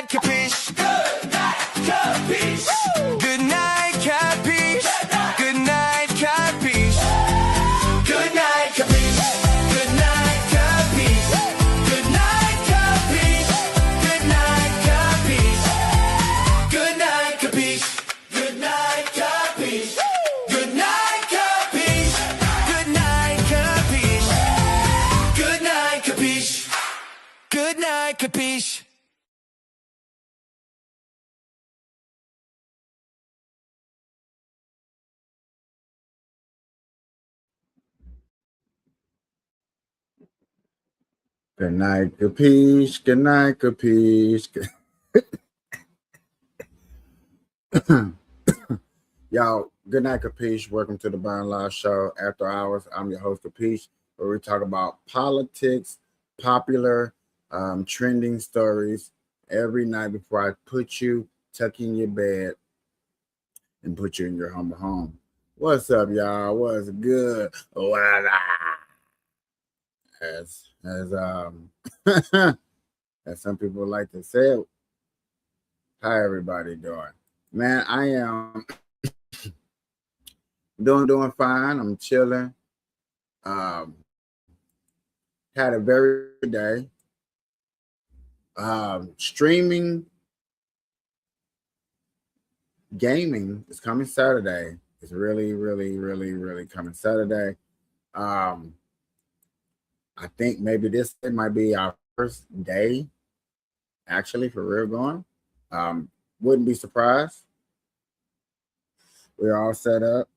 night, Kapeash. Good night, Kapeash. Good night, Kapeash. Good night, Kapeash. Good night, Kapeash. Good night, Kapeash. Good night, Kapeash. Good night, Kapeash. Good night, Kapeash. Good night, Kapeash. Good night, Kapeash. Good night, Kapeash. Good night, Kapeash. Good night, Kapeash. Good night, Kapeash. Good night, Kapeash. Y'all, good night, Kapeash. Welcome to the Burn Live Show After Hours. I'm your host, Kapeash, where we talk about politics, popular, trending stories every night before I put you, tuck you in your bed, and put you in your humble home. What's up, y'all? What's good? Voila. As as some people like to say, how everybody doing? Man, I am doing fine. I'm chilling. Um, had a very good day. Streaming gaming is coming Saturday. It's really coming Saturday. I think maybe this might be our first day, actually, for real going. Wouldn't be surprised. We're all set up.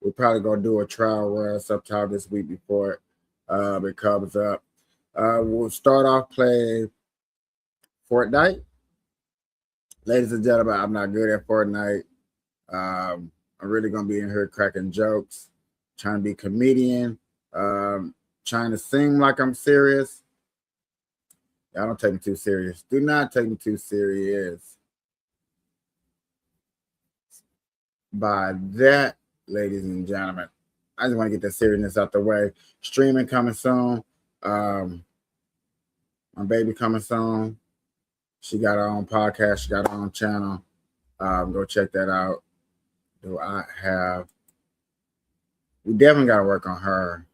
We're probably gonna do a trial run sometime this week before it comes up. We'll start off playing Fortnite. Ladies and gentlemen, I'm not good at Fortnite. I'm really gonna be in here cracking jokes, trying to be a comedian, trying to sing like I'm serious. Y'all don't take me too serious. Do not take me too serious. By that, ladies and gentlemen, I just want to get the seriousness out the way. Streaming coming soon. My baby coming soon. She got her own podcast. She got her own channel. Go check that out. Do I have? We definitely got to work on her.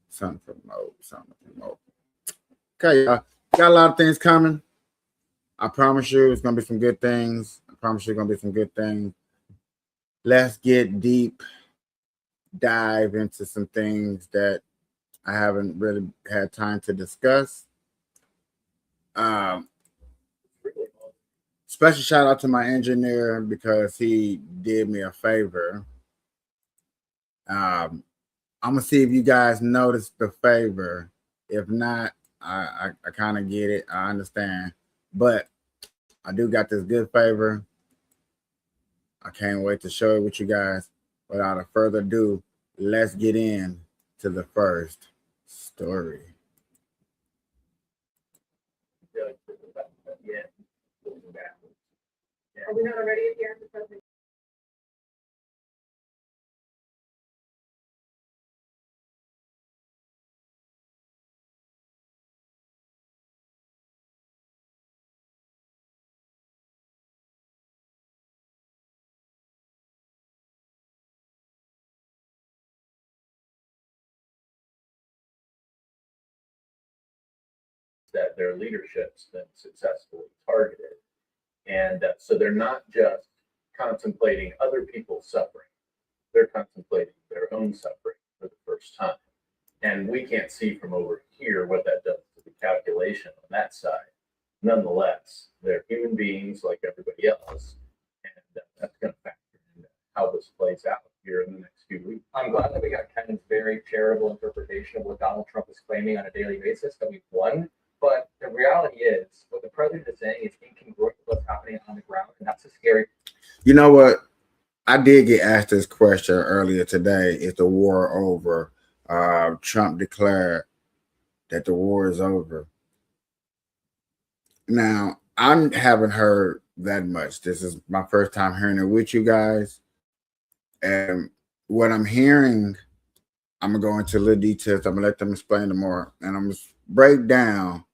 Something to promote. Okay, y'all. Got a lot of things coming. I promise you it's going to be some good things. Let's get deep, dive into some things that I haven't really had time to discuss. Special shout out to my engineer because he did me a favor. I'm gonna see if you guys noticed the favor. If not, I kind of get it. I understand, but I do got this good favor. I can't wait to show it with you guys. Without further ado, let's get in to the first story. Are we not already at the end? That their leadership's been successfully targeted. And so they're not just contemplating other people's suffering, they're contemplating their own suffering for the first time. And we can't see from over here what that does to the calculation on that side. Nonetheless, they're human beings like everybody else. And that's going to factor into how this plays out here in the next few weeks. I'm glad that we got Kevin's very charitable interpretation of what Donald Trump is claiming on a daily basis, that we've won. But the reality is, what the president is saying is incongruent with what's happening on the ground, and that's a scary. You know what? I did get asked this question earlier today. Is the war over? Trump declared that the war is over. Now, I haven't heard that much. This is my first time hearing it with you guys. And what I'm hearing, I'm going to go into a little details. I'm going to let them explain it more. And I'm going to break down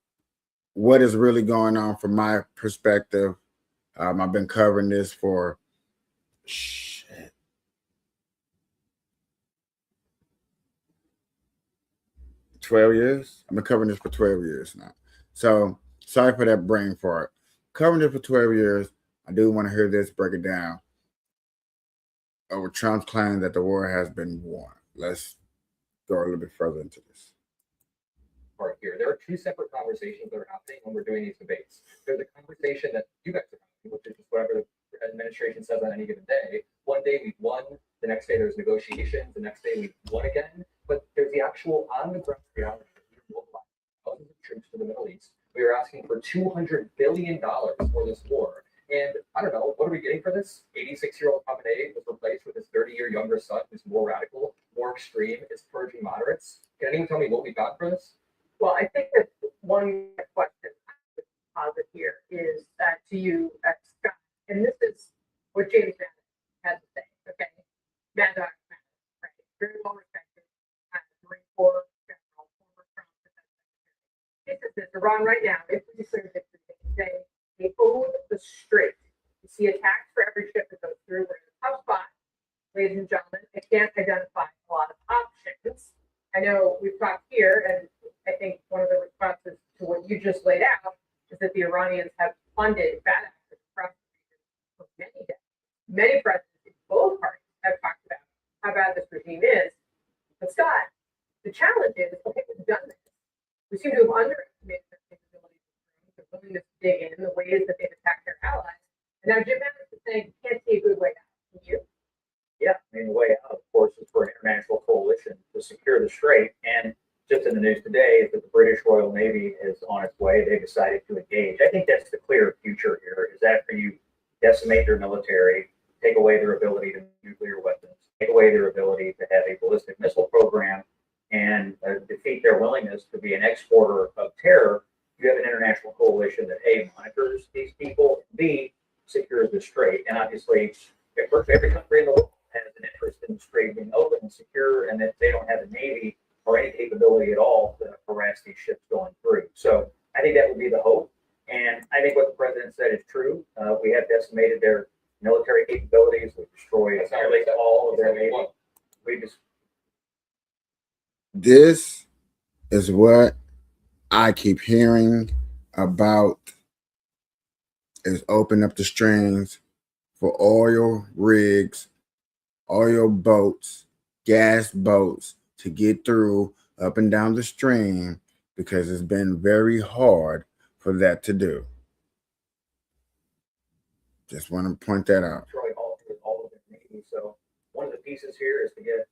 what is really going on from my perspective. I've been covering this for 12 years. I've been covering this for 12 years now. So sorry for that brain fart. Covering it for 12 years. I do want to hear this, break it down. Over Trump's claim that the war has been won. Let's go a little bit further into this. Part here. There are two separate conversations that are happening when we're doing these debates. There's a conversation that you guys are having, which is just whatever the administration says on any given day. One day we've won, the next day there's negotiations, the next day we've won again. But there's the actual on the ground reality. Thousands of troops to the Middle East. We are asking for $200 billion for this war. And I don't know, what are we getting for this? 86-year-old Khamenei was replaced with his 30-year younger son, who's more radical, more extreme, is purging moderates. Can anyone tell me what we got for this? Well, I think that one question I would posit here is to you, Scott, and this is what James Madison had to say. Okay, Maddox, right? Very well respected, Marine Corps general, former Trump defense secretary. He says this: Iran right now, if we declare victory, they own the strait. You see attacks for every ship that goes through. We're in a tough spot, ladies and gentlemen. I can't identify a lot of options. I know we've talked here, and I think one of the responses to what you just laid out is that the Iranians have funded bad actors across the region for many decades. Many presidents in both parties have talked about how bad this regime is. But Scott, the challenge is, okay, we've done this. We seem to have underestimated their capabilities, their willingness to dig in, the ways that they've attacked their allies. And now Jim Mattis is saying you can't see a good way out. Can you? Yeah, I mean, the way out, of course, is for an international coalition to secure the strait. And just in the news today is that the British Royal Navy is on its way. They decided to engage. I think that's the clear future here, is after you decimate their military, take away their ability to nuclear weapons, take away their ability to have a ballistic missile program, and defeat their willingness to be an exporter of terror, you have an international coalition that A, monitors these people, and B, secures the strait. And obviously, every country in the world has an interest in the strait being open and secure, and that they don't have a navy or any capability at all to harass these ships going through. So I think that would be the hope. And I think what the president said is true. We have decimated their military capabilities. We've destroyed nearly all of their navy. We just This is what I keep hearing about, is open up the strings for oil rigs, oil boats, gas boats to get through up and down the stream, because it's been very hard for that to do. Just want to point that out. Destroy all of their navy. So one of the pieces here is to get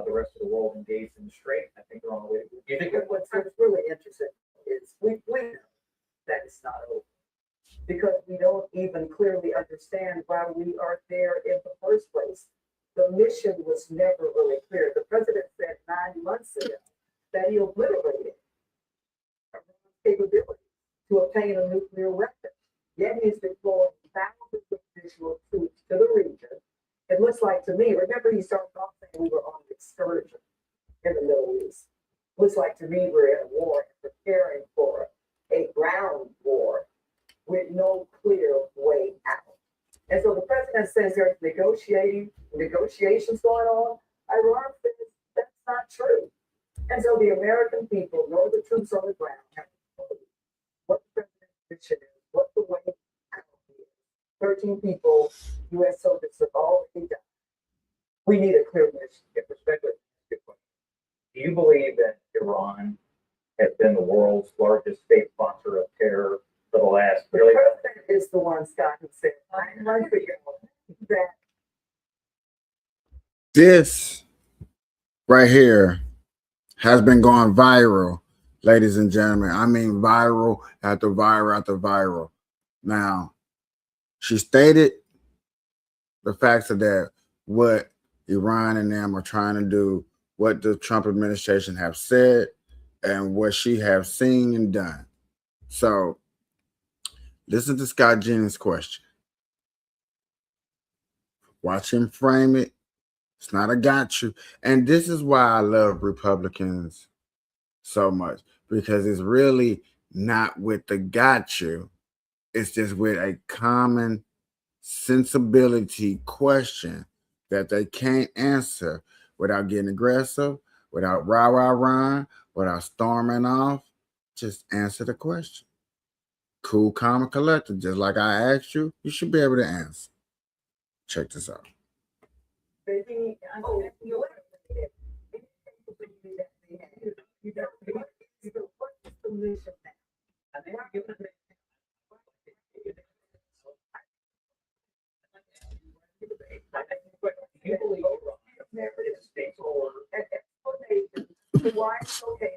the rest of the world engaged in the strait. I think they're on the way to do. Do you think that What's really interesting is we know that it's not over because we don't even clearly understand why we are there in the first place. The mission was never really clear. The president said 9 months ago that he obliterated Iran's capability to obtain a nuclear weapon. Yet he's deploying thousands of additional troops to the region. It looks like to me, remember he started off saying we were on an excursion in the Middle East. Looks like to me we're in a war and preparing for a ground war with no clear way out. And so the president says there's negotiations going on. Iran says that's not true. And so the American people, nor the troops on the ground, have to know what the president's mission is, what the way out is. 13 people, U.S. soldiers have already died. We need a clear mission. Get perspective. Do you believe that Iran has been the world's largest state sponsor of terror for the last The really? president is the one, Scott, who said 9 months ago that This right here has been going viral, ladies and gentlemen. I mean, viral after viral after viral. Now, she stated the facts of that, what Iran and them are trying to do, what the Trump administration have said, and what she have seen and done. So, listen to Scott Jennings' question. Watch him frame it. It's not a got you. And this is why I love Republicans so much, because it's really not with the got you. It's just with a common sensibility question that they can't answer without getting aggressive, without rah rah rah, without storming off. Just answer the question. Cool, calm, and collected. Just like I asked you, you should be able to answer. Check this out. Maybe, what's the solution now? Explanation to why it's okay.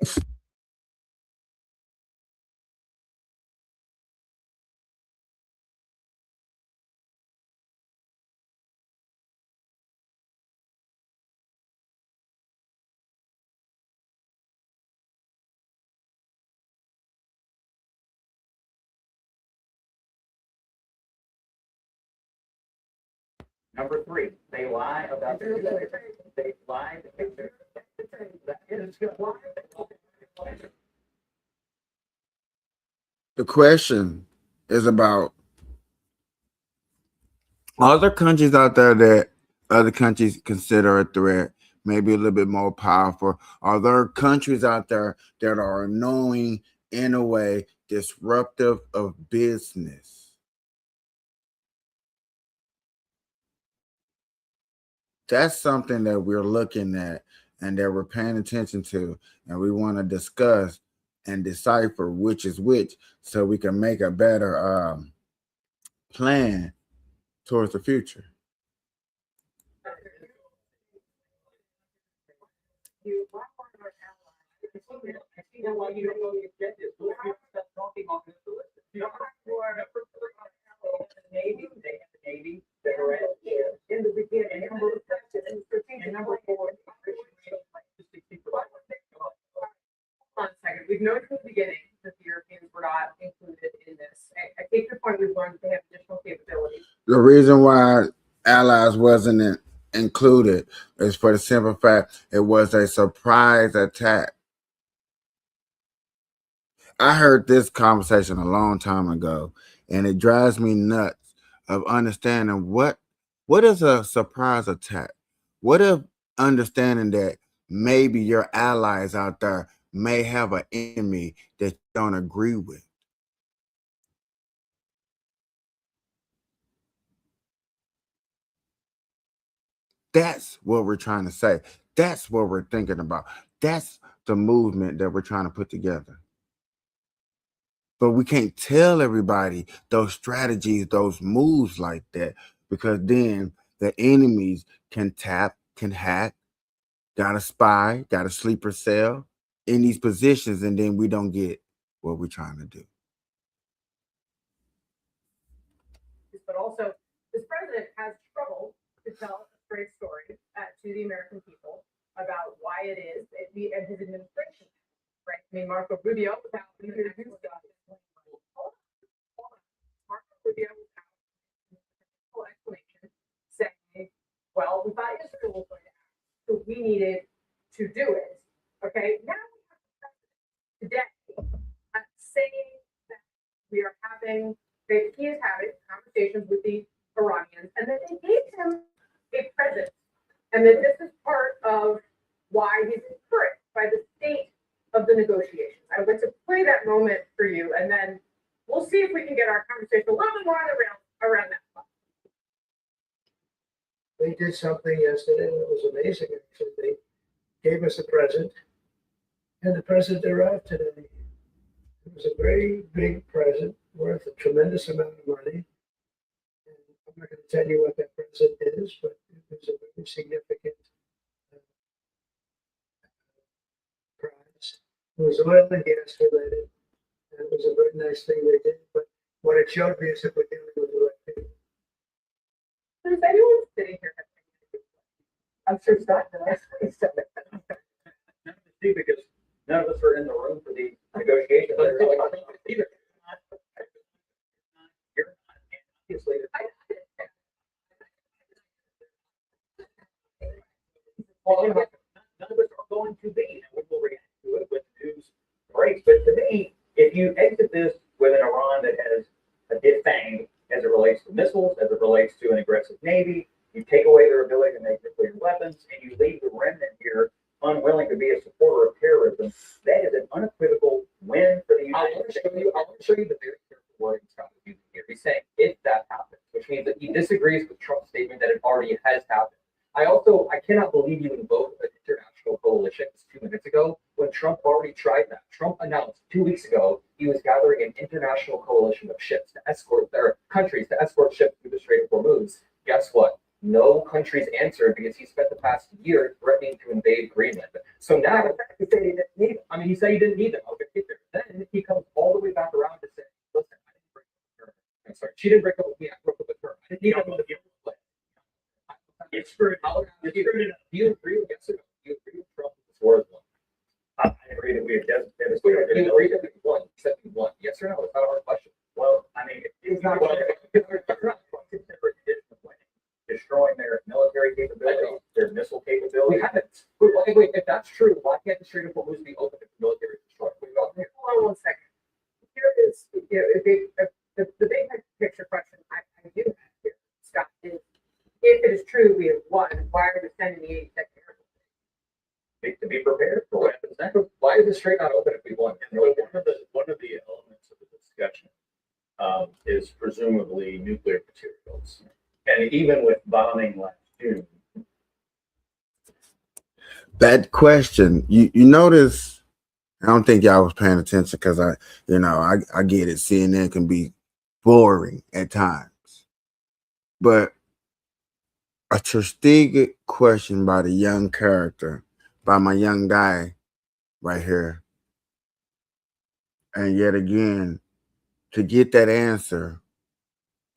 Number three, they lie about their they lie. The question is about other countries out there that other countries consider a threat, maybe a little bit more powerful. Are there countries out there that are annoying in a way, disruptive of business? That's something that we're looking at and that we're paying attention to, and we want to discuss and decipher which is which so we can make a better plan towards the future. Why aren't our allies? You know what, you don't know the objective. We'll stop talking off this list. Navy, they have the Navy, they're in the beginning, and number four. Hold on a second. We've noticed from the beginning that the Europeans were not included in this. I take your point. We've learned that they have additional capabilities. The reason why allies wasn't included is for the simple fact it was a surprise attack. I heard this conversation a long time ago, and it drives me nuts of understanding what is a surprise attack. What if understanding that maybe your allies out there may have an enemy that you don't agree with? That's what we're trying to say. That's what we're thinking about. That's the movement that we're trying to put together. But we can't tell everybody those strategies, those moves like that, because then the enemies can tap, can hack, got a spy, got a sleeper cell in these positions, and then we don't get what we're trying to do. But also, this president has struggled to tell a straight story to the American people about why it is and his administration, right? I mean, Marco Rubio was out in the Marco Rubio was out in the explanation saying, well, we thought Israel was going to act, so we needed to do it. Okay, now we have the president today saying that we are having, that he is having conversations with the Iranians, and that they gave him a present, and that this is part of why he's encouraged by the state of the negotiations. I would like to play that moment for you, and then we'll see if we can get our conversation a little bit more around that. They did something yesterday that was amazing. Actually, they gave us a present, and the present arrived today. It was a very big present worth a tremendous amount of money. And I'm not going to tell you what that present is, but it was a very significant prize. It was oil and gas related, and it was a very nice thing they did. But what it showed me is that we're dealing with the right people. Does anyone sitting here have any? I'm sure Scott does. Because none of us are in the room for the negotiations. Either. You're not, obviously. Well, none of us are going to be, and we will react to it when the news breaks. But to me, if you exit this with an Iran that has a defang as it relates to missiles, as it relates to an aggressive navy, you take away their ability to make nuclear weapons, and you leave the remnant here unwilling to be a supporter of terrorism, that is an unequivocal win for the United States. I want to show you the very careful wording Trump is using here. He's saying if that happens, which means that he disagrees with Trump's statement that it already has happened. I cannot believe you invoked an international coalition 2 minutes ago when Trump already tried that. Trump announced 2 weeks ago he was gathering an international coalition of ships to escort their countries to escort ships through the Strait of Hormuz. Guess what? No countries answered because he spent the past year threatening to invade Greenland. So now he said he didn't need them. I mean, he said he didn't need them. Okay, then he comes all the way back around to say, listen, I didn't break up with her. I'm sorry, she didn't break up with me. I broke up with her. I didn't need them in the first place. It's screwed. Do you agree with yes or no? Do you agree with Trump with this war one? I agree that we have devastated. You agree that we won? You said we won. Yes or no? It's not a hard question. Well, I mean, it's not destroying their military capabilities, their missile capabilities. We haven't. Wait, if that's true, why can't the Strait of Hormuz be open if the military is destroyed? Hold on 1 second. Here is the big picture question I do have here, Scott, is if it is true we have won, why are we sending the 82nd Airborne? To be prepared for what happens next. Why is the strait not open if we won? And one of the elements of the discussion is presumably nuclear materials. And even with bombing last June. That question, you notice, I don't think y'all was paying attention because I get it. CNN can be boring at times. But a strategic question by the young character, by my young guy right here. And yet again, to get that answer,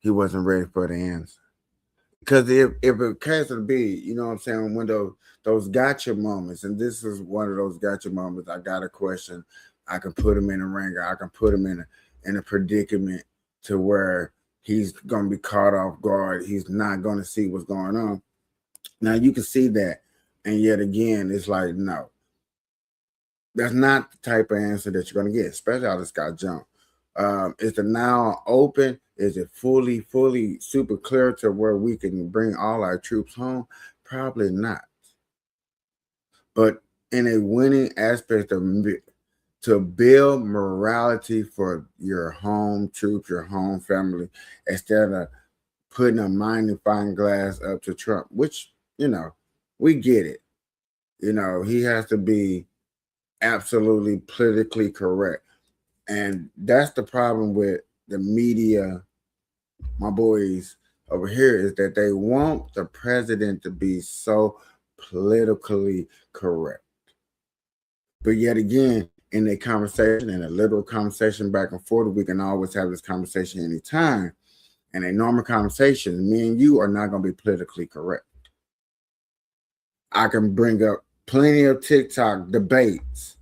he wasn't ready for the answer. Because if it came to be, you know what I'm saying, when those gotcha moments, and this is one of those gotcha moments, I got a question, I can put him in a ringer, I can put him in a predicament to where he's going to be caught off guard, he's not going to see what's going on. Now you can see that, and yet again, it's like, no. That's not the type of answer that you're going to get, especially out of Scott Jones. Is the now open? Is it fully super clear to where we can bring all our troops home? Probably not. But in a winning aspect to build morality for your home troops, your home family, instead of putting a magnifying glass up to Trump, which, we get it. He has to be absolutely politically correct. And that's the problem with the media, my boys over here, is that they want the president to be so politically correct. But yet again, in a conversation, in a literal conversation back and forth, we can always have this conversation anytime. In a normal conversation, me and you are not going to be politically correct. I can bring up plenty of TikTok debates,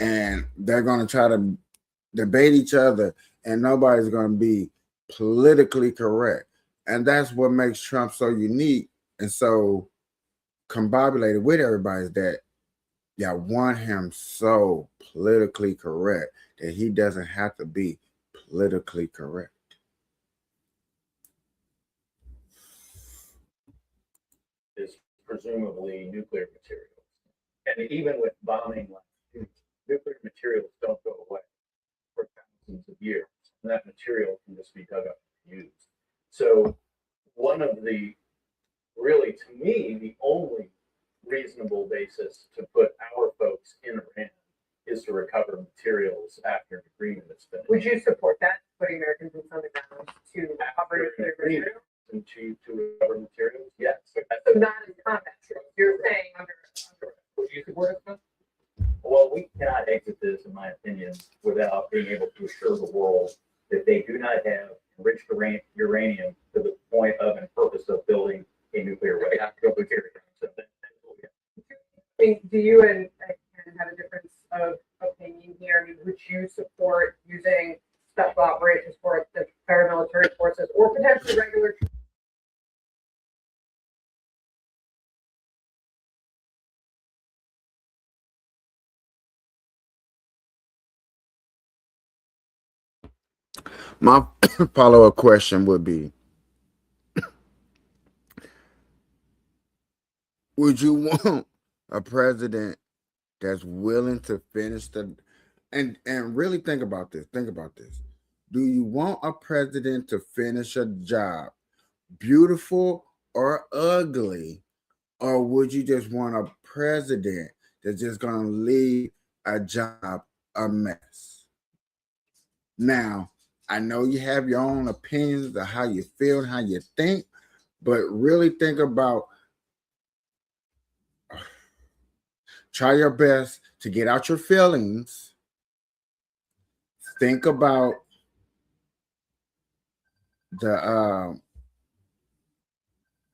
and they're going to try to debate each other, and nobody's going to be politically correct. And that's what makes Trump so unique and so combobulated with everybody, is that y'all want him so politically correct that he doesn't have to be politically correct. Is presumably nuclear materials. And even with bombing last June, nuclear materials don't go away for thousands of years. And that material can just be dug up and used. So one of the, really to me, the only reasonable basis to put our folks in Iran is to recover materials after an agreement is finished. Would you support that, putting American boots on the ground to cover nuclear material? And to recover materials, yes. So not in combat troops, you're saying under. Would you support it? Well, we cannot exit this, in my opinion, without being able to assure the world that they do not have enriched uranium to the point of and purpose of building a nuclear weapon. So I mean, do you and Ken have a difference of opinion here? I mean, would you support using special operations for the paramilitary forces or potentially regular troops My follow-up question would be, would you want a president that's willing to finish the and really think about this. Think about this. Do you want a president to finish a job, beautiful or ugly, or would you just want a president that's just gonna leave a job a mess? Now, I know you have your own opinions of how you feel and how you think, but really think about, try your best to get out your feelings. Think about the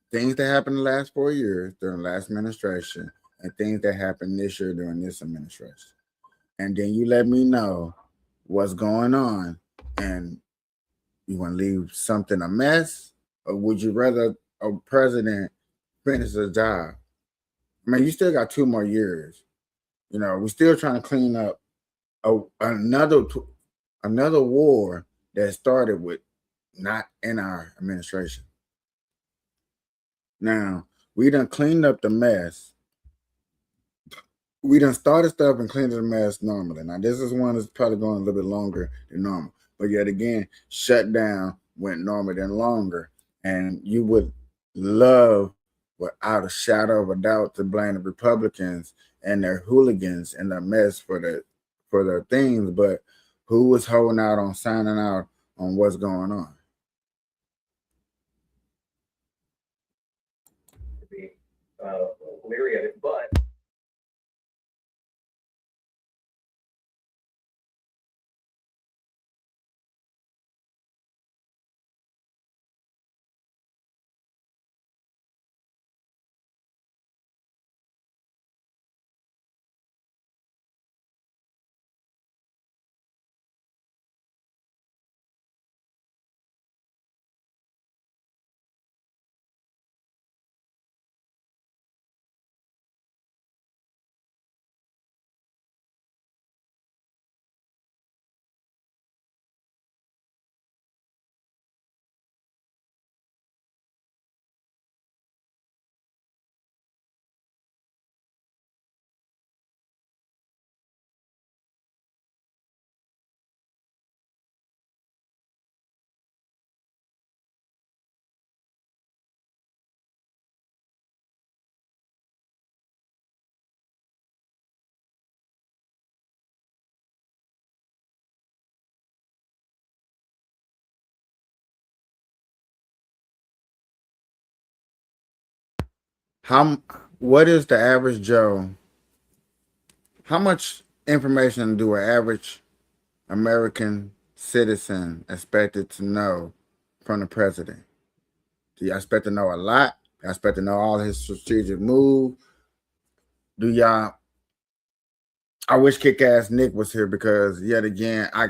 things that happened the last 4 years during the last administration and things that happened this year during this administration. And then you let me know what's going on. And you want to leave something a mess, or would you rather a president finish the job? I mean, you still got 2 more years. You know, we're still trying to clean up another war that started with not in our administration. Now, we done cleaned up the mess. We done started stuff and cleaned the mess normally. Now, this is one that's probably going a little bit longer than normal. But yet again, shutdown went normal than longer. And you would love, without a shadow of a doubt, to blame the Republicans and their hooligans and the mess for their things. But who was holding out on signing out on what's going on? To be leery of it, but How what is the average Joe? How much information do an average American citizen expected to know from the president? Do y'all expect to know a lot? Y'all expect to know all his strategic move? Do y'all? I wish Kick Ass Nick was here because yet again, I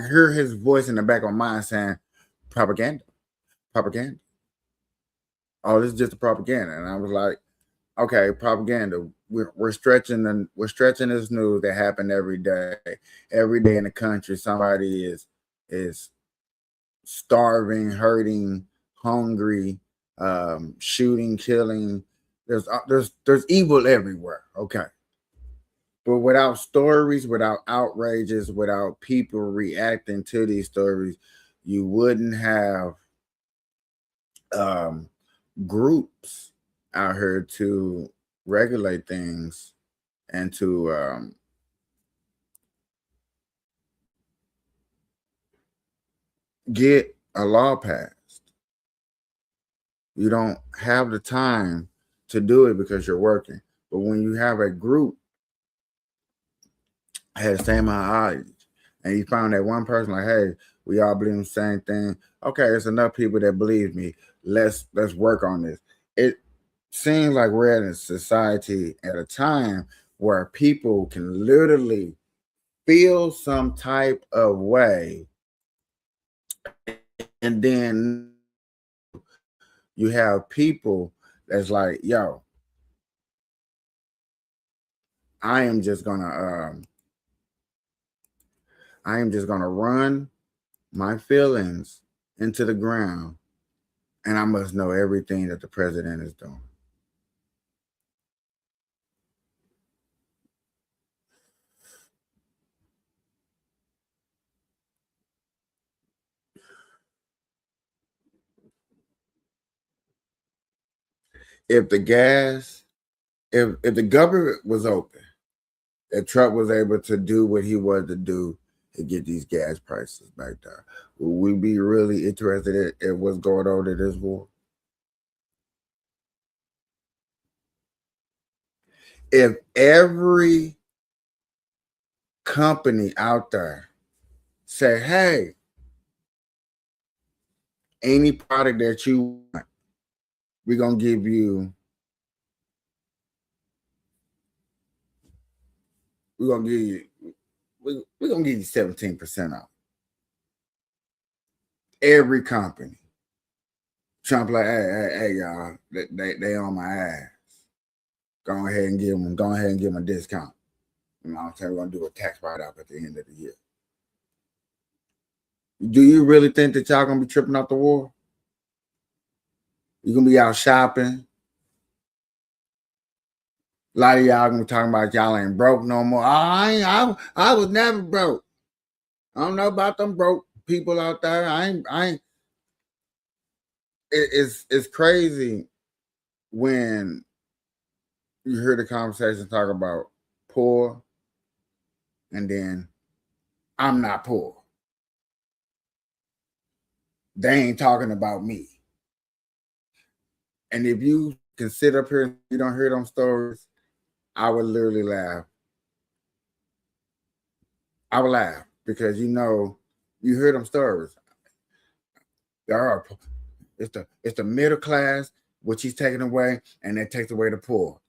hear his voice in the back of my mind saying propaganda, propaganda. Oh, this is just a propaganda, and I was like, okay, propaganda. We're stretching and we're stretching this news that happen every day. Every day in the country, somebody is starving, hurting, hungry, shooting, killing. There's evil everywhere. Okay, but without stories, without outrages, without people reacting to these stories, you wouldn't have um, groups out here to regulate things and to get a law passed. You don't have the time to do it because you're working. But when you have a group that has the same amount of audience, and you found that one person like, hey, we all believe the same thing. Okay, there's enough people that believe me. Let's work on this. It seems like we're in a society at a time where people can literally feel some type of way, and then you have people that's like, yo, I am just gonna I am just gonna run my feelings into the ground, and I must know everything that the president is doing. If the gas, if the government was open, if Trump was able to do what he wanted to do to get these gas prices back down, would we be really interested in what's going on in this war? If every company out there say, hey, any product that you want, we're gonna give you, we're gonna give you, we're gonna give you 17% off. Every company. Trump like, hey, y'all, they on my ass. Go ahead and give them a discount. You know what I'm saying? We're gonna do a tax write-off at the end of the year. Do you really think that y'all gonna be tripping off the war? You're gonna be out shopping. A lot of y'all gonna be talking about y'all ain't broke no more. I was never broke. I don't know about them broke people out there. I ain't. It's crazy when you hear the conversation talk about poor, and then I'm not poor. They ain't talking about me. And if you can sit up here and you don't hear them stories, I would literally laugh. I would laugh because you hear them stories. There are it's the middle class, which he's taking away, and that takes away the poor.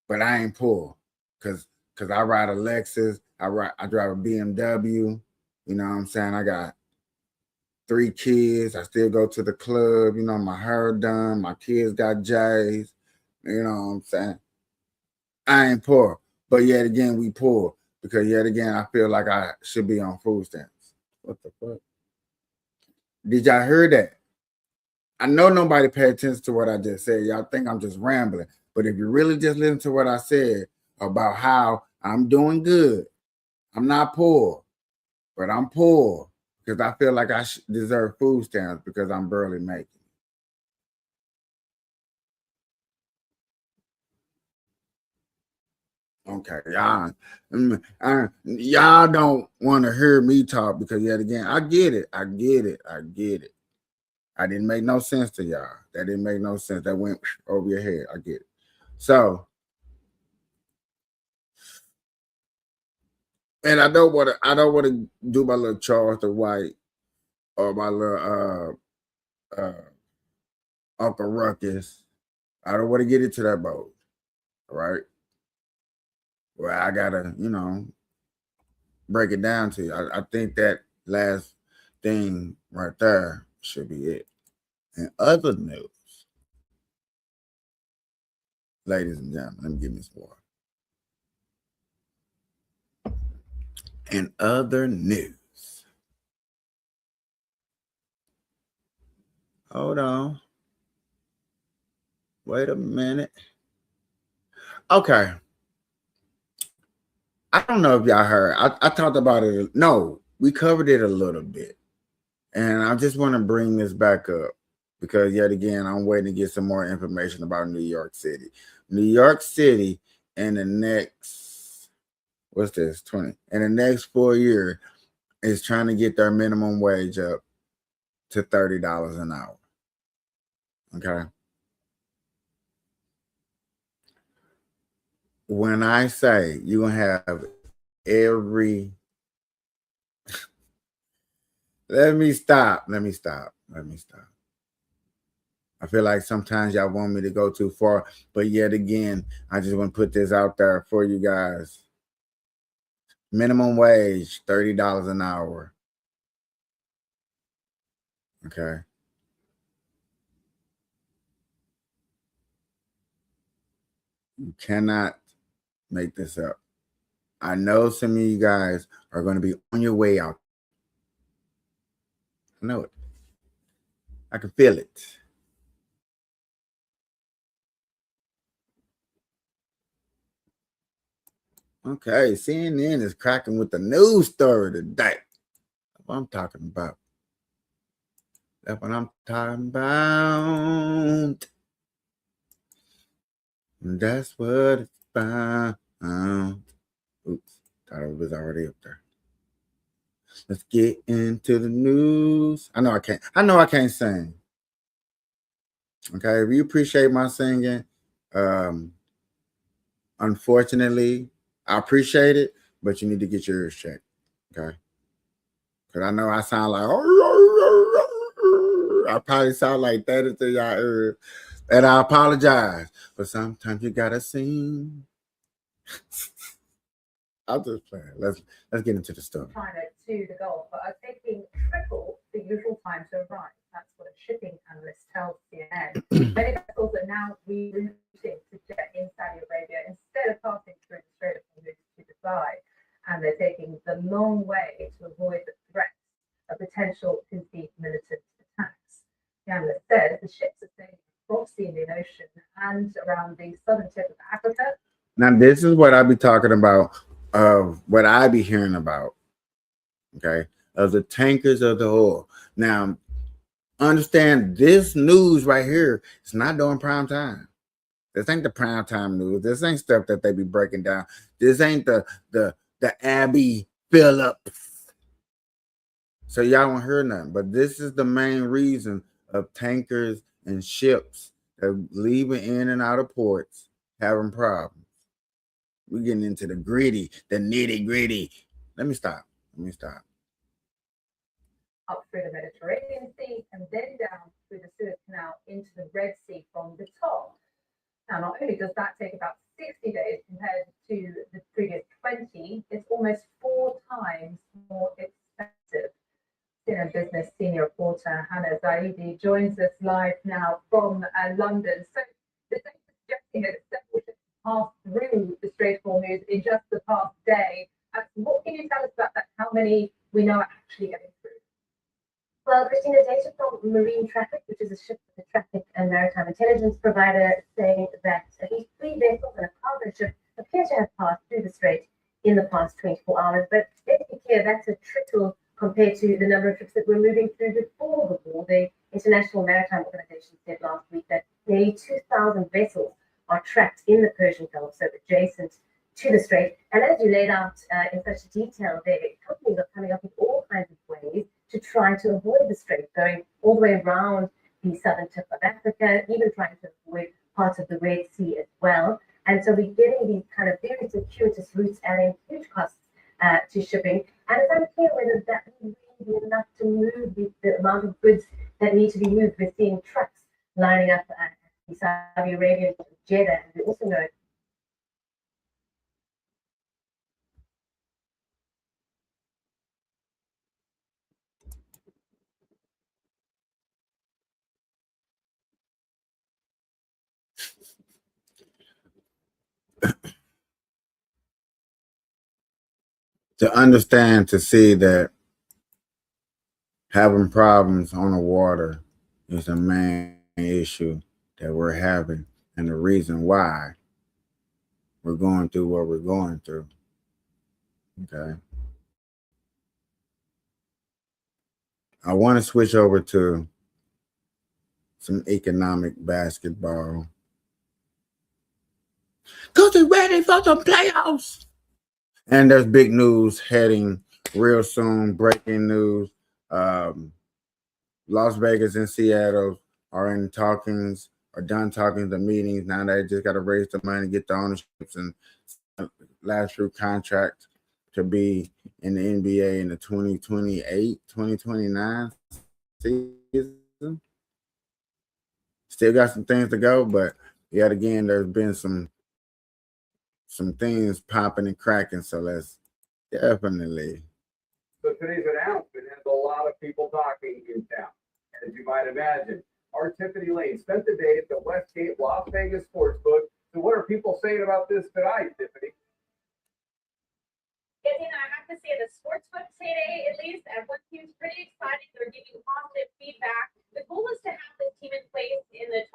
But I ain't poor because I ride a Lexus, I drive a BMW. You know what I'm saying? I got 3 kids. I still go to the club. You know, my hair done. My kids got J's. You know what I'm saying? I ain't poor, but yet again we poor because yet again I feel like I should be on food stamps. What the fuck? Did y'all hear that? I know nobody paid attention to what I just said. Y'all think I'm just rambling, but if you really just listen to what I said about how I'm doing good, I'm not poor, but I'm poor because I feel like I deserve food stamps because I'm barely making. Okay, y'all don't want to hear me talk because yet again, I get it. I didn't make no sense to y'all. That didn't make no sense. That went over your head. I get it. So, and I don't want to do my little Charles the White or my little Uncle Ruckus. I don't want to get into that boat. All right. Well, I gotta, break it down to you. I think that last thing right there should be it. In other news, ladies and gentlemen, let me give me some water. In other news, hold on. Wait a minute. Okay. I don't know if y'all heard. I talked about it. No, we covered it a little bit. And I just want to bring this back up because yet again, I'm waiting to get some more information about New York City. New York City in the next, what's this, 20? In the next 4 years is trying to get their minimum wage up to $30 an hour. Okay. When I say you're going to have every, let me stop. I feel like sometimes y'all want me to go too far, but yet again, I just want to put this out there for you guys. Minimum wage, $30 an hour. Okay. You cannot make this up. I know some of you guys are going to be on your way out. I know it. I can feel it. Okay, CNN is cracking with the news story today. That's what I'm talking about. That's what I'm talking about. That's what it's about. Oops, thought it was already up there. Let's get into the news. I know I can't sing. Okay, if you appreciate my singing, unfortunately, I appreciate it, but you need to get your ears checked. Okay. Because I know I sound like, I probably sound like that into y'all ears. And I apologize. But sometimes you gotta sing. I'll just play it. Let's get into the story. China to the Gulf are taking triple the usual time to arrive. That's what a shipping analyst tells CNN. Many vessels are now rerouting to jet in Saudi Arabia instead of passing through the Strait of Hormuz to Dubai. And they're taking the long way to avoid the threat of potential Houthi militant attacks. The analyst says the ships are sailing across the Indian Ocean and around the southern tip of Africa. Now, this is what I be talking about, what I be hearing about, okay, of the tankers of the oil. Now, understand this news right here is not during prime time. This ain't the prime time news. This ain't stuff that they be breaking down. This ain't the Abby Phillips. So y'all won't hear nothing. But this is the main reason of tankers and ships that leaving in and out of ports having problems. We're getting into the gritty, the nitty gritty. Let me stop. Up through the Mediterranean Sea and then down through the Suez Canal into the Red Sea from the top. Now, not only does that take about 60 days compared to the previous 20, it's almost 4 times more expensive. CNN Business senior reporter Hannah Zaidi joins us live now from London. So the data suggesting that several ships passed through the Strait of Hormuz in just the past day. What can you tell us about that? How many we know are actually getting through? Well, Christina, data from Marine Traffic, which is a ship with a traffic and maritime intelligence provider, saying that at least 3 vessels and a cargo ship appear to have passed through the strait in the past 24 hours. But let's be clear, that's a trickle compared to the number of ships that were moving through before the war. The International Maritime Organization said last week that nearly 2,000 vessels are trapped in the Persian Gulf, so adjacent to the strait. And as you laid out in such detail, the companies are coming up with all kinds of ways to try to avoid the strait, going all the way around the southern tip of Africa, even trying to avoid parts of the Red Sea as well. And so we're getting these kind of very circuitous routes, adding huge costs to shipping. And it's unclear whether that will really be enough to move the amount of goods that need to be moved. We're seeing trucks lining up at the Saudi Arabian Jeddah, and we also know To understand, to see that having problems on the water is a main issue that we're having, and the reason why we're going through what we're going through. Okay. I want to switch over to some economic basketball. Because they're ready for some playoffs. And there's big news heading real soon, breaking news. Las Vegas and Seattle are in talkings, are done talking the meetings. Now they just got to raise the money, get the ownerships, and last through contract to be in the NBA in the 2028, 2029 season. Still got some things to go, but yet again, there's been some things popping and cracking. So let's definitely. So today's announcement has a lot of people talking in town. As you might imagine, our Tiffany Lane spent the day at the Westgate Las Vegas Sportsbook. So what are people saying about this tonight, Tiffany? Yeah, Dana, I have to say the sportsbook today, at least, everyone seems pretty excited. They're giving positive feedback. The goal is to have this team in place in the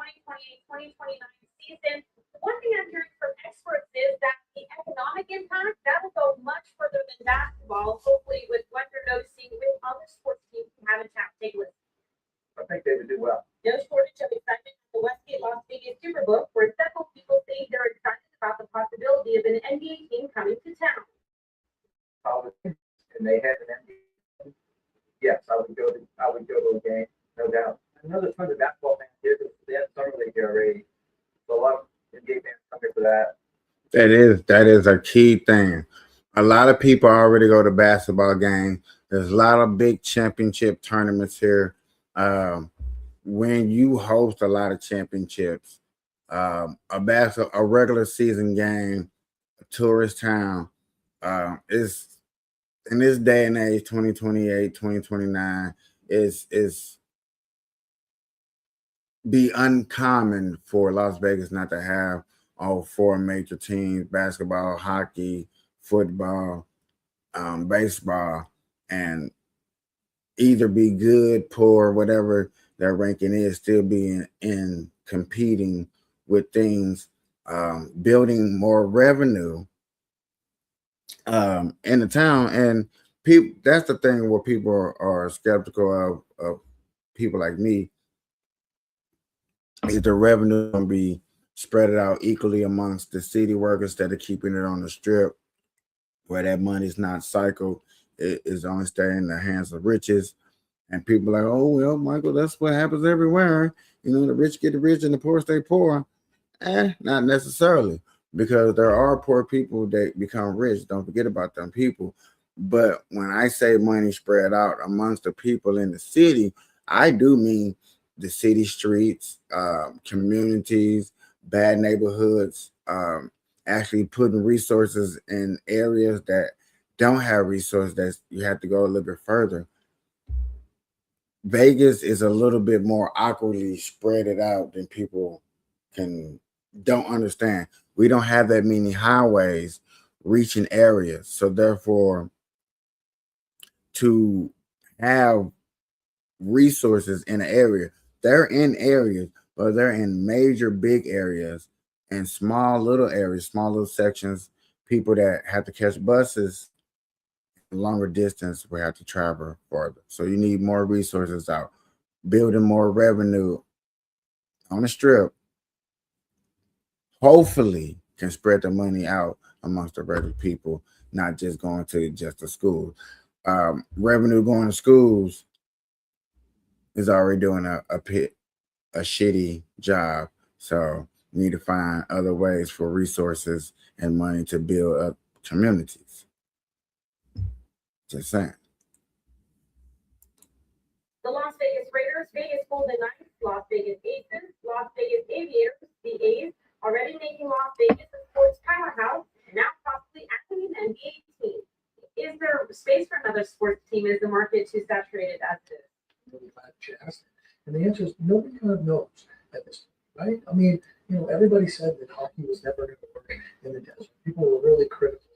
2028-2029 season. One thing I'm hearing from experts is that the economic impact, that'll go much further than basketball, hopefully with what they're noticing with other sports teams who haven't tapped take list. I think they would do well. No shortage of excitement at the Westgate Las Vegas Superbook, where several people say they're excited about the possibility of an NBA team coming to town. And they have an NBA. Yes, I would go to a game, no doubt. I know there's tons of basketball fans here because they have summer league here already. So a lot of NBA fans come here for that. That is a key thing. A lot of people already go to basketball games. There's a lot of big championship tournaments here. When you host a lot of championships, a regular season game, a tourist town, is in this day and age, 2028, 2029, is be uncommon for Las Vegas not to have all four major teams: basketball, hockey, football, baseball, and either be good, poor, whatever their ranking is, still being in competing with things, building more revenue in the town. And people, that's the thing where people are skeptical of people like me. Is the revenue going to be spread out equally amongst the city workers instead of keeping it on the strip where that money is not cycled? It is only staying in the hands of riches. And people are like, oh, well, Michael, that's what happens everywhere. You know, the rich get rich and the poor stay poor. Not necessarily, because there are poor people that become rich. Don't forget about them people. But when I say money spread out amongst the people in the city, I do mean the city streets, communities, bad neighborhoods, actually putting resources in areas that don't have resources, that you have to go a little bit further. Vegas is a little bit more awkwardly spread it out than people don't understand. We don't have that many highways reaching areas. So therefore, to have resources in an area, they're in areas, but they're in major big areas and small little areas, small little sections. People that have to catch buses longer distance will have to travel farther. So you need more resources out, building more revenue on the strip. Hopefully, can spread the money out amongst the regular people, not just going to just the schools. Revenue going to schools is already doing a shitty job. So we need to find other ways for resources and money to build up communities. Just saying. The Las Vegas Raiders, Vegas Golden Knights, Las Vegas Aces, Las Vegas Aviators, the A's, already making Las Vegas a sports powerhouse, and now possibly adding an NBA team. Is there space for another sports team? Is the market too saturated as it is? Really glad you asked. And the answer is nobody kind of knows at this point, right? I mean, everybody said that hockey was never going to work in the desert. People were really critical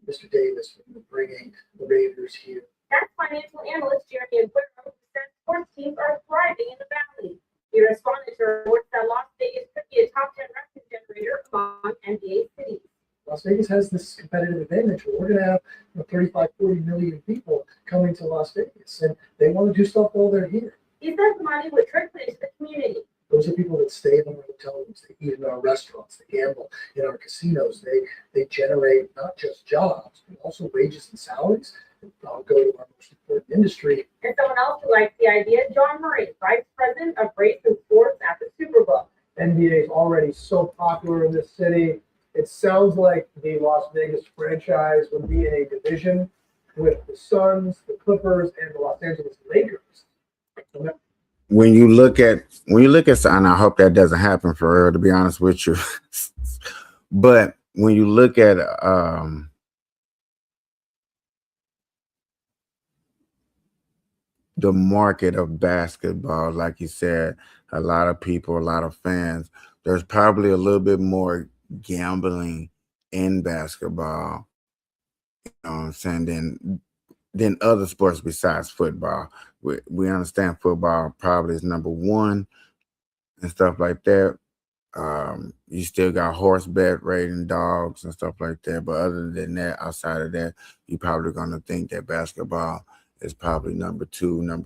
of Mr. Davis for bringing the Raiders here. That's financial analyst Jeremy Aguero, who says sports teams are thriving in the valley. He responded to reports that Las Vegas could be a top 10 revenue generator among NBA cities. Las Vegas has this competitive advantage where we're going to have 35, 40 million people coming to Las Vegas, and they want to do stuff while they're here. He says money would trickle into the community. Those are people that stay in our hotel rooms, they eat in our restaurants, they gamble in our casinos. They generate not just jobs, but also wages and salaries. I'll go to our most important industry. And someone else who likes the idea, John Murray, Vice President of Race and Sports at the Superbook. NBA is already so popular in this city. It sounds like the Las Vegas franchise would be in a division with the Suns, the Clippers, and the Los Angeles Lakers. When you look at something, I hope that doesn't happen for real, to be honest with you. But when you look at the market of basketball, like you said, a lot of people, a lot of fans, there's probably a little bit more gambling in basketball You know what I'm saying? Than other sports besides football. We understand football probably is number one and stuff like that. You still got horse bet rating dogs and stuff like that. But other than that, outside of that, you're probably gonna think that basketball is probably number two, you know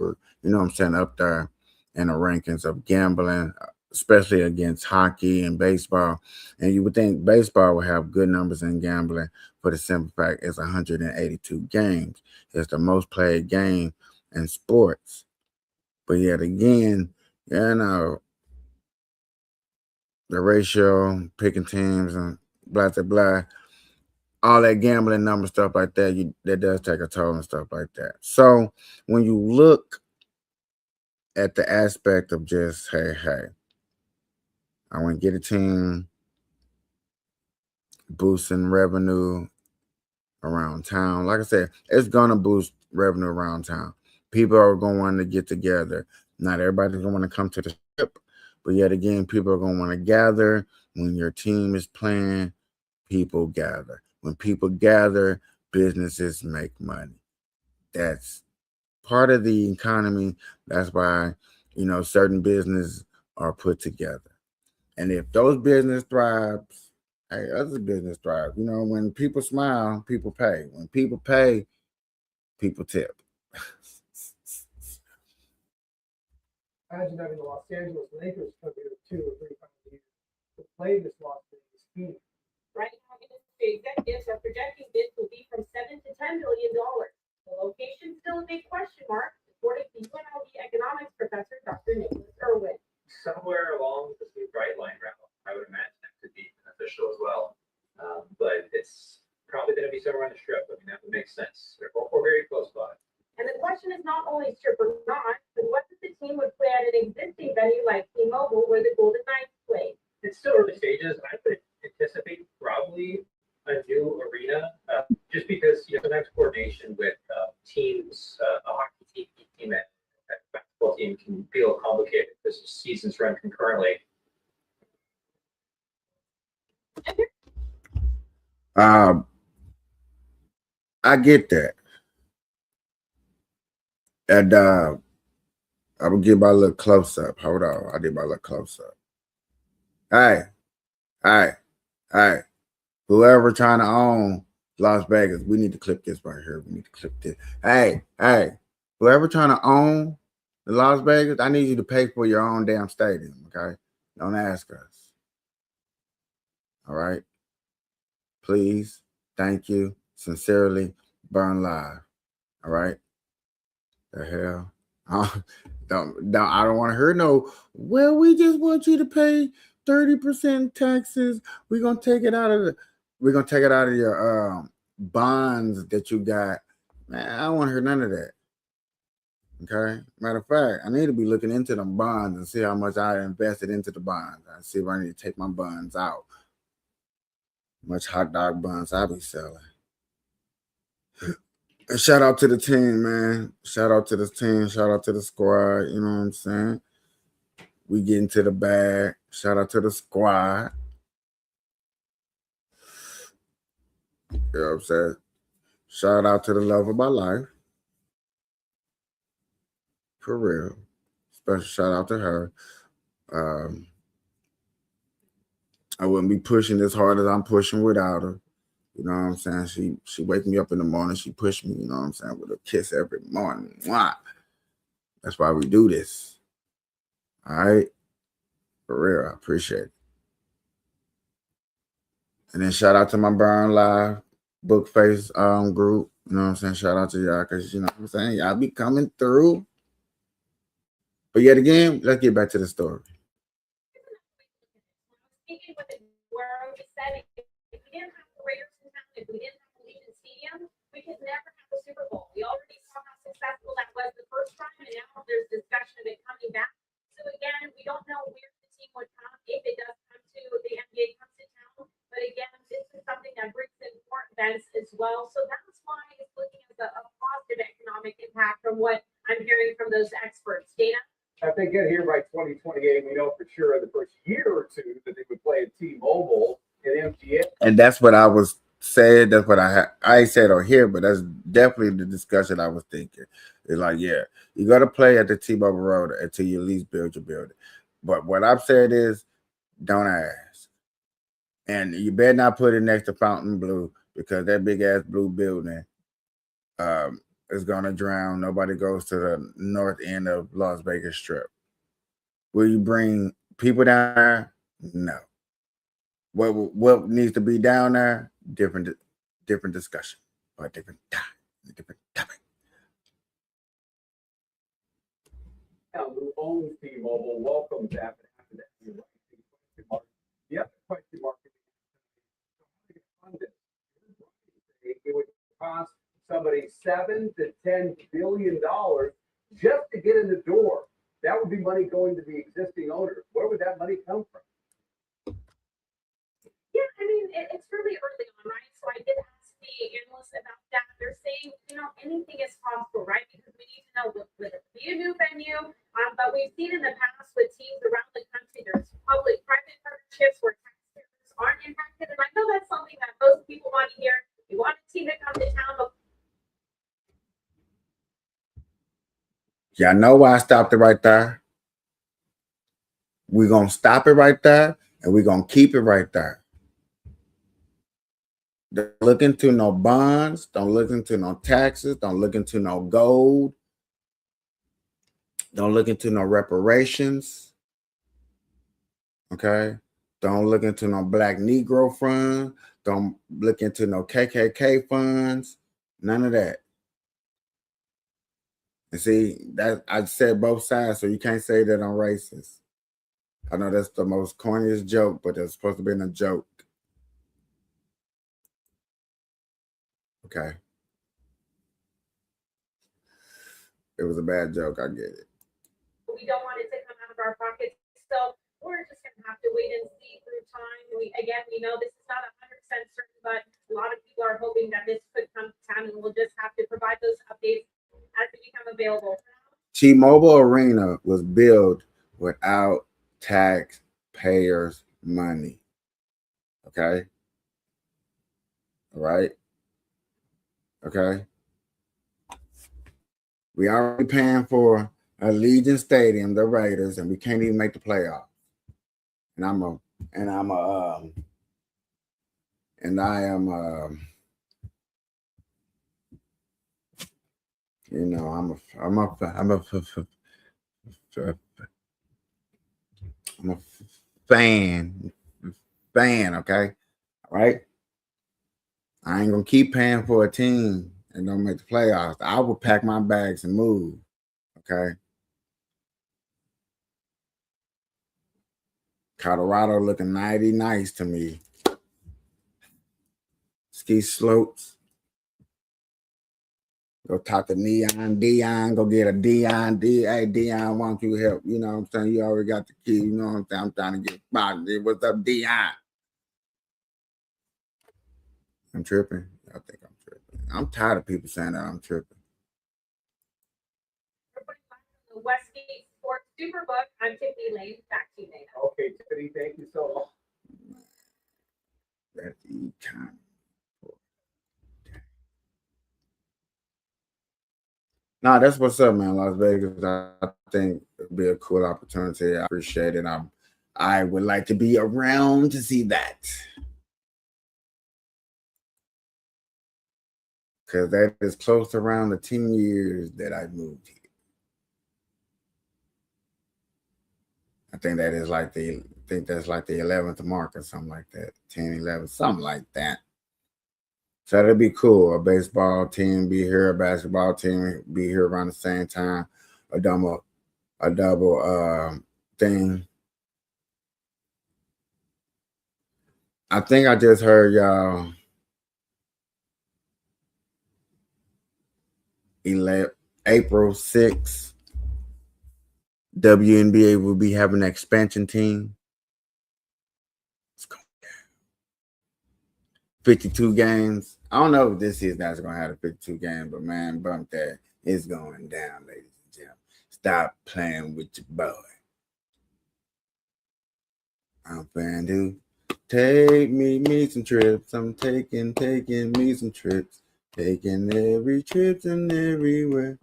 what I'm saying, up there in the rankings of gambling, especially against hockey and baseball. And you would think baseball would have good numbers in gambling for the simple fact it's 182 games. It's the most played game in sports. But yet again, you know, the ratio, picking teams, and blah blah blah, all that gambling number stuff like that, that does take a toll and stuff like that. So when you look at the aspect of just hey, I want to get a team boosting revenue around town. Like I said, it's gonna boost revenue around town. People are going to want to get together. Not everybody's going to want to come to the strip, but yet again, people are going to want to gather when your team is playing. People gather. When people gather, businesses make money. That's part of the economy. That's why, certain businesses are put together. And if those business thrives, hey, other business thrive. When people smile, people pay. When people pay, people tip. Imagine having the Los Angeles Lakers come here 2 or 3 times a year to play this Las Vegas team. Right now, industry executives are projecting bids will be from $7 to $10 billion. The location still a big question mark, according to UNLV economics professor Dr. Nicholas Irwin. Somewhere along the Blue Bright Line route, I would imagine that could be beneficial as well. But it's probably going to be somewhere on the strip. I mean, that would make sense. They're both very close by. And the question is not only strip or not, but whether the team would play at an existing venue like T-Mobile where the Golden Knights played. It's still early stages. I would anticipate probably a new arena, just because sometimes coordination with teams, a hockey team, and a basketball team can feel complicated because seasons run concurrently. I get that. And I will give my little close up. Hold on. I did my little close up. Hey. Whoever trying to own Las Vegas, we need to clip this right here. We need to clip this. Hey. Whoever trying to own the Las Vegas, I need you to pay for your own damn stadium, okay? Don't ask us. All right? Please, thank you, sincerely, Burn Live. All right? The hell? I don't want to hear no, well, we just want you to pay 30% taxes. We're gonna take it out of your bonds that you got. Man, I don't want to hear none of that. Okay. Matter of fact, I need to be looking into them bonds and see how much I invested into the bonds. I see if I need to take my bonds out. How much hot dog buns I be selling. And shout out to the team, man. Shout out to the team. Shout out to the squad. You know what I'm saying? We get into the bag. Shout out to the squad. You know what I'm saying? Shout out to the love of my life. For real. Special shout out to her. I wouldn't be pushing as hard as I'm pushing without her. You know what I'm saying? She wake me up in the morning. She push me, you know what I'm saying, with a kiss every morning. Mwah. That's why we do this. All right? For real, I appreciate it. And then shout out to my Burn Live book face group. You know what I'm saying? Shout out to y'all because, you know what I'm saying, y'all be coming through. But yet again, let's get back to the story. Speaking with it, where I was said, if we didn't have the Raiders in town, if we didn't have the Legion Stadium, we could never have the Super Bowl. We already saw how successful that was the first time, and now there's discussion of it coming back. So again, we don't know where the team would come if it does come to the NBA comes to town. But again, this is something that brings in more events as well. So that's why it's looking at a positive economic impact from what I'm hearing from those experts. Dana? If they get here by 2028, we know for sure the first year or two that they would play at T-Mobile and MGM. And that's what I was said. That's what I ain't said on here, but that's definitely the discussion I was thinking. It's like, yeah, you got to play at the T-Mobile Road until you at least build your building. But what I've said is, don't ask, and you better not put it next to Fontainebleau because that big ass blue building is gonna drown. Nobody goes to the north end of Las Vegas Strip. Will you bring people down there? No. What needs to be down there? Different discussion or different time, different topic. Who owns T-Mobile welcomes that. But after that, you're right. The other question mark is, how are they gonna fund it? It would cost somebody $7 to $10 billion just to get in the door. That would be money going to the existing owners. Where would that money come from? Yeah, I mean, it's really early on, right? So I did ask the analysts about that. They're saying, anything is possible, right? Because we need to know would it be a new venue. But we've seen in the past with teams around the country, there's public-private partnerships where taxpayers aren't impacted. And I know that's something that most people want to hear. We want a team to come to town, but Y'all know why I stopped it right there? We're going to stop it right there, and we're going to keep it right there. Don't look into no bonds. Don't look into no taxes. Don't look into no gold. Don't look into no reparations. Okay? Don't look into no Black Negro fund. Don't look into no KKK funds. None of that. And see, that I said both sides, so you can't say that I'm racist. I know that's the most corniest joke, but it's supposed to be a joke. Okay. It was a bad joke, I get it. we don't want it to come out of our pockets. So we're just going to have to wait and see through time. We know this is not 100% certain, but a lot of people are hoping that this could come to town, and we'll just have to provide those updates as they become available. T-Mobile Arena was built without taxpayers' money. Okay? All right? Okay? We already paying for Allegiant Stadium, the Raiders, and we can't even make the playoffs. And I am I'm a fan, okay? All right? I ain't gonna keep paying for a team and don't make the playoffs. I will pack my bags and move, okay? Colorado looking mighty nice to me. Ski slopes. Go talk to Dion, go get a Dion. Hey, Dion, why don't you help? You know what I'm saying? You already got the key. You know what I'm saying? I'm trying to get spotted. What's up, Dion? I'm tripping. I think I'm tripping. I'm tired of people saying that I'm tripping. The Westgate Sports Superbook. I'm Tiffany Lane. Back to you, Nate. Okay, Tiffany, thank you so much. That's the time. Nah, that's what's up, man. Las Vegas, I think it'd be a cool opportunity. I appreciate it. I would like to be around to see that. Because that is close to around the 10 years that I moved here. I think that's like the 11th mark or something like that. 10, 11, something like that. So that'd be cool. A baseball team be here, a basketball team be here around the same time. A double thing. I think I just heard y'all April 6th. WNBA will be having an expansion team. It's going down. 52 games. I don't know if this season that's going to have a 52 game, but man, bump that. It's going down, ladies and gentlemen. Stop playing with your boy. I'm fan dude. Take me some trips. I'm taking me some trips. Taking every trip and everywhere.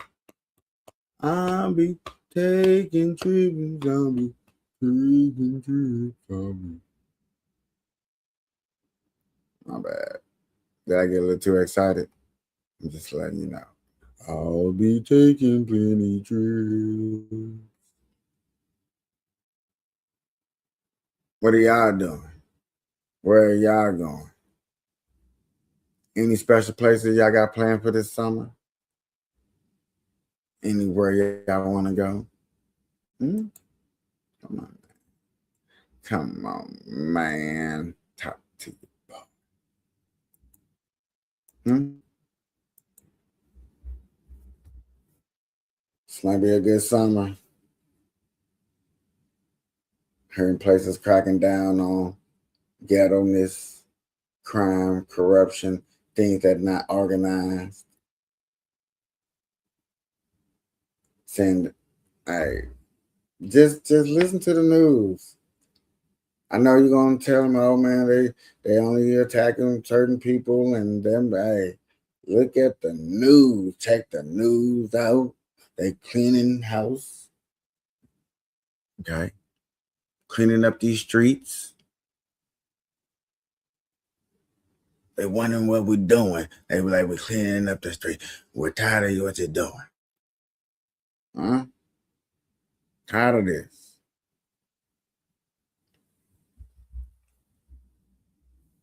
I'll be taking trips. I'll be taking trips. I'll be. My bad. Did I get a little too excited? I'm just letting you know. I'll be taking plenty trips. What are y'all doing? Where are y'all going? Any special places y'all got planned for this summer? Anywhere y'all want to go? Hmm? Come on. Come on, man. Talk to you. This might be a good summer. Hearing places cracking down on ghetto-ness, crime, corruption, things that not organized. Saying, hey, just listen to the news. I know you're gonna tell them, oh man, they only attacking certain people and them. Hey, look at the news. Check the news out. They cleaning house. Okay. Cleaning up these streets. They wondering what we're doing. They were like, we're cleaning up the street. We're tired of you, what you're doing. Huh? Tired of this.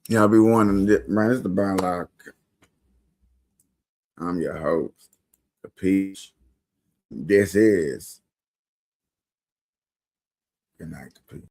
Y'all be wondering, man, this is the Burn Lock. I'm your host, Kapeash. This is Good Night, Kapeash.